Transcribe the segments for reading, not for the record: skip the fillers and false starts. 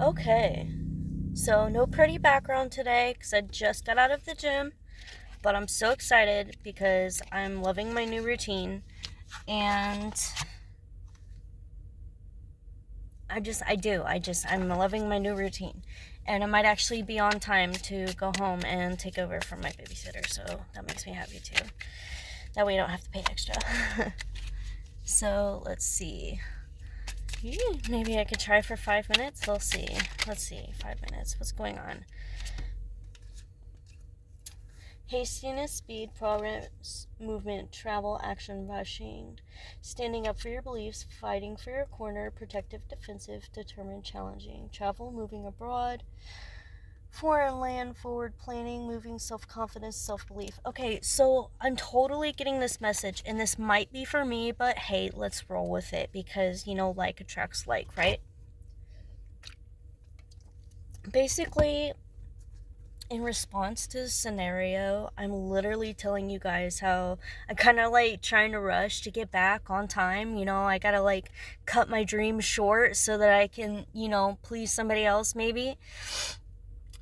Okay, so no pretty background today because I just got out of the gym, but I'm so excited because I'm loving my new routine and I'm loving my new routine. And I might actually be on time to go home and take over from my babysitter, so that makes me happy too. That way I don't have to pay extra. So let's see. Maybe I could try for 5 minutes. Let's see. 5 minutes. What's going on? Hastiness, speed, progress, movement, travel, action, rushing, standing up for your beliefs, fighting for your corner, protective, defensive, determined, challenging, travel, moving abroad, foreign land, forward planning, moving, self-confidence, self-belief. Okay, so I'm totally getting this message, and this might be for me, but hey, let's roll with it because, like attracts like, right? Basically, in response to this scenario, I'm literally telling you guys how I kind of like trying to rush to get back on time. I gotta like cut my dreams short so that I can, please somebody else maybe.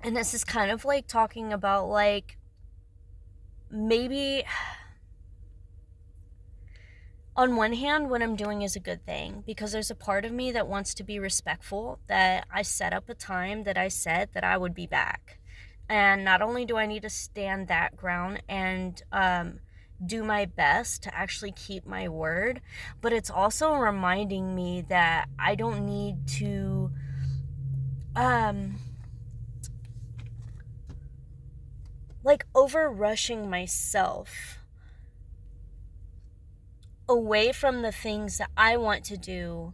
And this is kind of like talking about like maybe on one hand, what I'm doing is a good thing because there's a part of me that wants to be respectful, that I set up a time that I said that I would be back. And not only do I need to stand that ground and do my best to actually keep my word, but it's also reminding me that I don't need to like over rushing myself away from the things that I want to do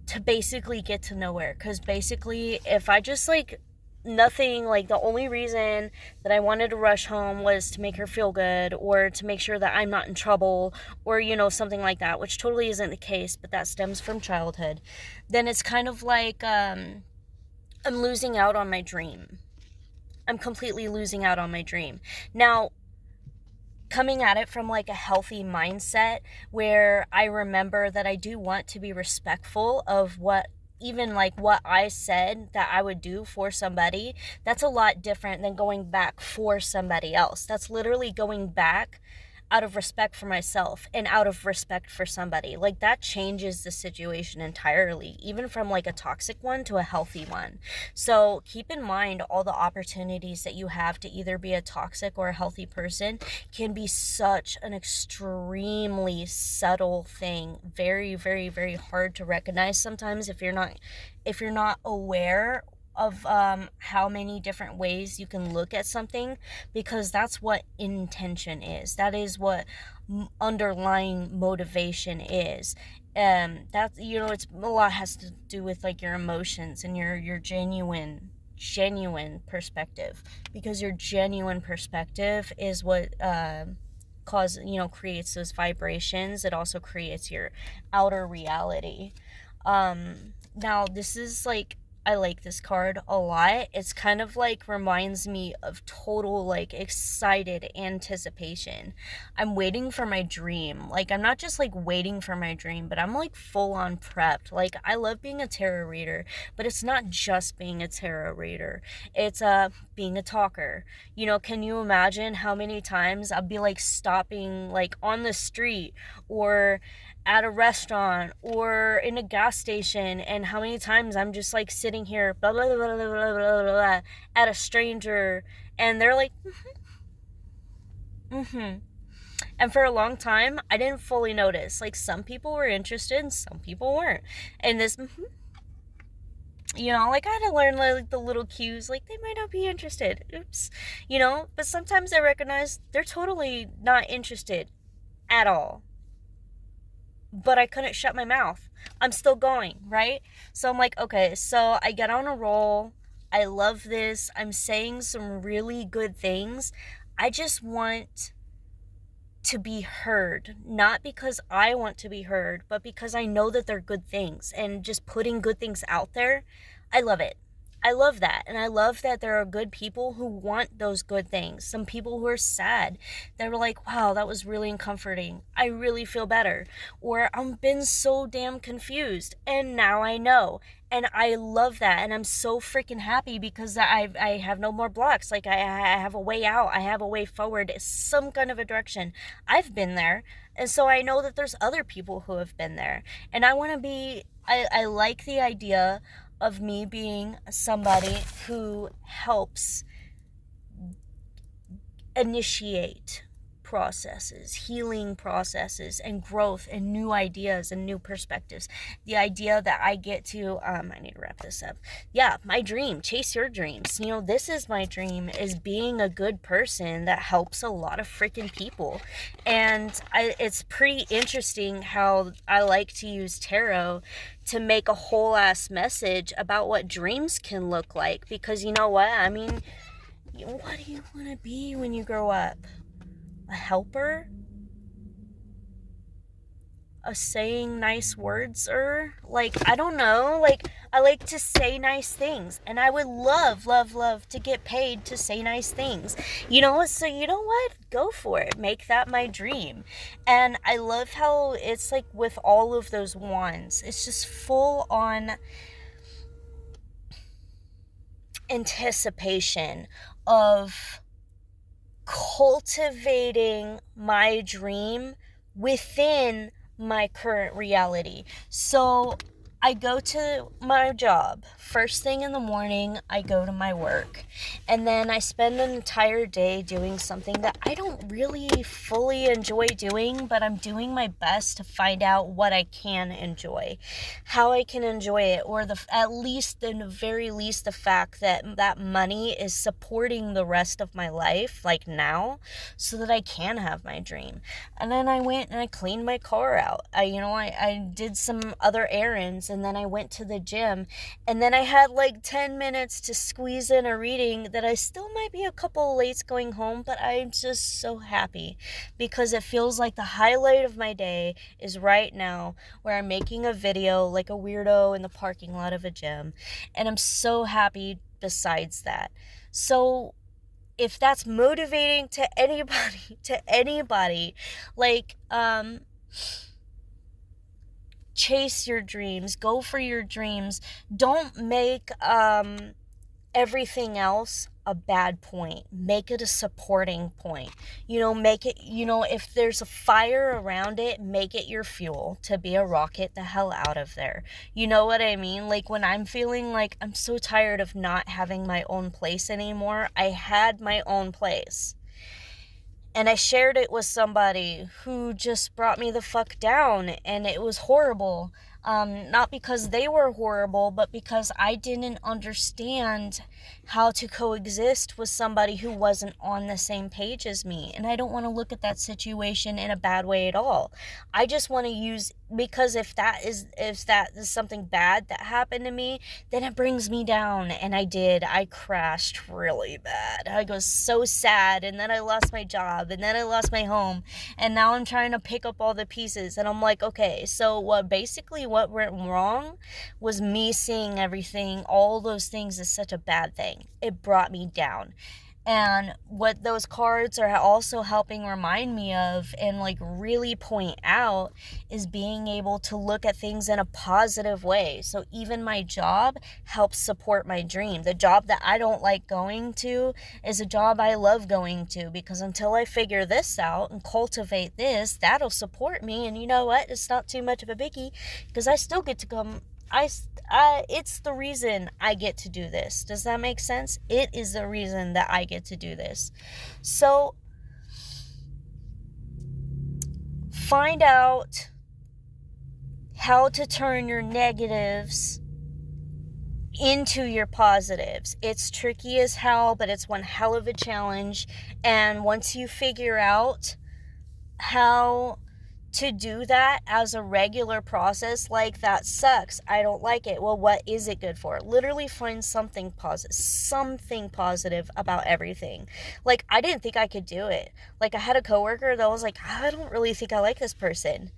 to basically get to nowhere. Because basically, if I just like nothing, like the only reason that I wanted to rush home was to make her feel good or to make sure that I'm not in trouble or, something like that, which totally isn't the case, but that stems from childhood, then it's kind of like I'm losing out on my dream. I'm completely losing out on my dream. Now, coming at it from like a healthy mindset where I remember that I do want to be respectful of what even like what I said that I would do for somebody, that's a lot different than going back for somebody else. That's literally going back out of respect for myself and out of respect for somebody. Like that changes the situation entirely, even from like a toxic one to a healthy one. So keep in mind all the opportunities that you have to either be a toxic or a healthy person can be such an extremely subtle thing. Very, very, very hard to recognize sometimes if you're not aware of how many different ways you can look at something, because that's what intention is. That is what underlying motivation is. That it's a lot has to do with like your emotions and your genuine perspective, because your genuine perspective is what creates those vibrations. It also creates your outer reality. Now this is like, I like this card a lot. It's kind of like reminds me of total like excited anticipation. I'm waiting for my dream. Like I'm not just like waiting for my dream, but I'm like full on prepped. Like I love being a tarot reader, but it's not just being a tarot reader. It's being a talker. Can you imagine how many times I'll be like stopping like on the street or at a restaurant or in a gas station, and how many times I'm just like sitting here blah blah blah blah blah blah, blah at a stranger, and they're like mm-hmm. And for a long time I didn't fully notice, like some people were interested and some people weren't, and this like I had to learn like the little cues, like they might not be interested, oops, but sometimes I recognize they're totally not interested at all, but I couldn't shut my mouth. I'm still going, right? So I'm like, okay, so I get on a roll. I love this. I'm saying some really good things. I just want to be heard, not because I want to be heard, but because I know that they're good things, and just putting good things out there, I love it. I love that. And I love that there are good people who want those good things. Some people who are sad. They were like, wow, that was really comforting. I really feel better. Or I've been so damn confused and now I know. And I love that. And I'm so freaking happy because I have no more blocks. Like I have a way out. I have a way forward. Some kind of a direction. I've been there. And so I know that there's other people who have been there. And I want to be, I like the idea of me being somebody who helps initiate processes, healing processes, and growth and new ideas and new perspectives. The idea that I get to, I need to wrap this up. Yeah, my dream, chase your dreams. You know, this is my dream, is being a good person that helps a lot of freaking people. And it's pretty interesting how I like to use tarot to make a whole ass message about what dreams can look like. Because you know what? I mean, what do you want to be when you grow up? A helper? A saying nice words, or like, I don't know, like I like to say nice things, and I would love to get paid to say nice things, you know. So you know what, go for it, make that my dream. And I love how it's like with all of those wands, it's just full on anticipation of cultivating my dream within my current reality. So I go to my job. First thing in the morning, I go to my work. And then I spend an entire day doing something that I don't really fully enjoy doing, but I'm doing my best to find out what I can enjoy, how I can enjoy it, or at least, in the very least, the fact that money is supporting the rest of my life, like now, so that I can have my dream. And then I went and I cleaned my car out. I did some other errands, and then I went to the gym, and then I had like 10 minutes to squeeze in a reading that I still might be a couple late going home, but I'm just so happy because it feels like the highlight of my day is right now, where I'm making a video like a weirdo in the parking lot of a gym, and I'm so happy besides that. So if that's motivating to anybody, like, chase your dreams, go for your dreams. Don't make everything else a bad point. Make it a supporting point. Make it, if there's a fire around it, make it your fuel to be a rocket the hell out of there. You know what I mean? Like when I'm feeling like I'm so tired of not having my own place anymore, I had my own place. And I shared it with somebody who just brought me the fuck down, and it was horrible. Not because they were horrible, but because I didn't understand how to coexist with somebody who wasn't on the same page as me. And I don't want to look at that situation in a bad way at all. I just want to use, because if that is something bad that happened to me, then it brings me down. And I crashed really bad. I was so sad, and then I lost my job, and then I lost my home, and now I'm trying to pick up all the pieces, and I'm like, okay, so what went wrong was me seeing everything, all those things, as such a bad thing. It brought me down. And what those cards are also helping remind me of and like really point out is being able to look at things in a positive way. So even my job helps support my dream. The job that I don't like going to is a job I love going to, because until I figure this out and cultivate this, that'll support me. And you know what? It's not too much of a biggie, because I still get to come. It's the reason I get to do this. Does that make sense? It is the reason that I get to do this. So find out how to turn your negatives into your positives. It's tricky as hell, but it's one hell of a challenge. And once you figure out how to do that as a regular process, like that sucks, I don't like it, well, what is it good for? Literally find something positive about everything. Like, I didn't think I could do it. Like, I had a coworker that was like, I don't really think I like this person.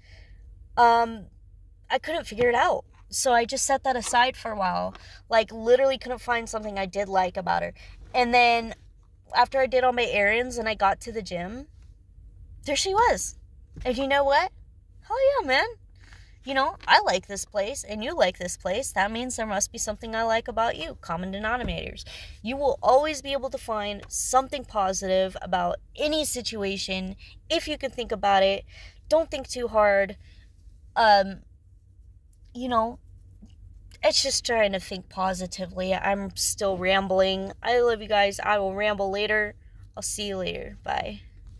I couldn't figure it out. So I just set that aside for a while. Like, literally couldn't find something I did like about her. And then after I did all my errands and I got to the gym, there she was. And you know what? Hell yeah, man. You know, I like this place and you like this place. That means there must be something I like about you. Common denominators. You will always be able to find something positive about any situation if you can think about it. Don't think too hard. Um, you know, it's just trying to think positively. I'm still rambling. I love you guys. I will ramble later. I'll see you later. Bye.